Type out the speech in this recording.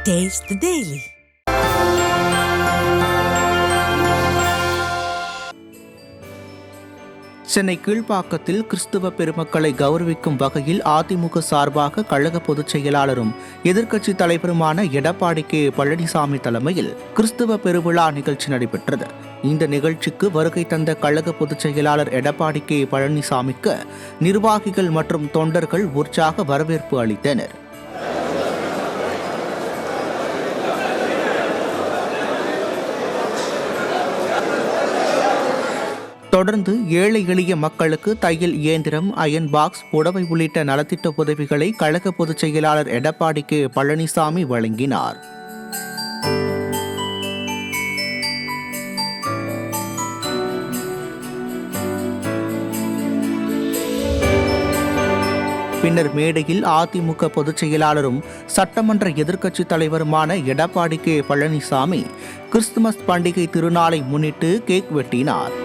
Taste the Daily. Chennai கீழ்ப்பாக்கத்தில் கிறிஸ்துவ பெருமக்களை கௌரவிக்கும் வகையில் அதிமுக சார்பாக கழக பொதுச் செயலாளரும் எதிர்க்கட்சி தலைவருமான எடப்பாடி கே பழனிசாமி தலைமையில் கிறிஸ்துவ பெருவிழா நிகழ்ச்சி நடைபெற்றது. இந்த நிகழ்ச்சிக்கு வருகை தந்த கழக பொதுச் செயலாளர் எடப்பாடி கே பழனிசாமிக்கு நிர்வாகிகள் மற்றும் தொண்டர்கள் உற்சாக வரவேற்பு அளித்தனர். தொடர்ந்து ஏழை எளிய மக்களுக்கு தையல் இயந்திரம், அயன் பாக்ஸ், புடவை உள்ளிட்ட நலத்திட்ட உதவிகளை கழக பொதுச் செயலாளர் எடப்பாடி கே பழனிசாமி வழங்கினார். பின்னர் மேடையில் அதிமுக பொதுச் செயலாளரும் சட்டமன்ற எதிர்க்கட்சித் தலைவருமான எடப்பாடி கே பழனிசாமி கிறிஸ்துமஸ் பண்டிகை திருநாளை முன்னிட்டு கேக் வெட்டினார்.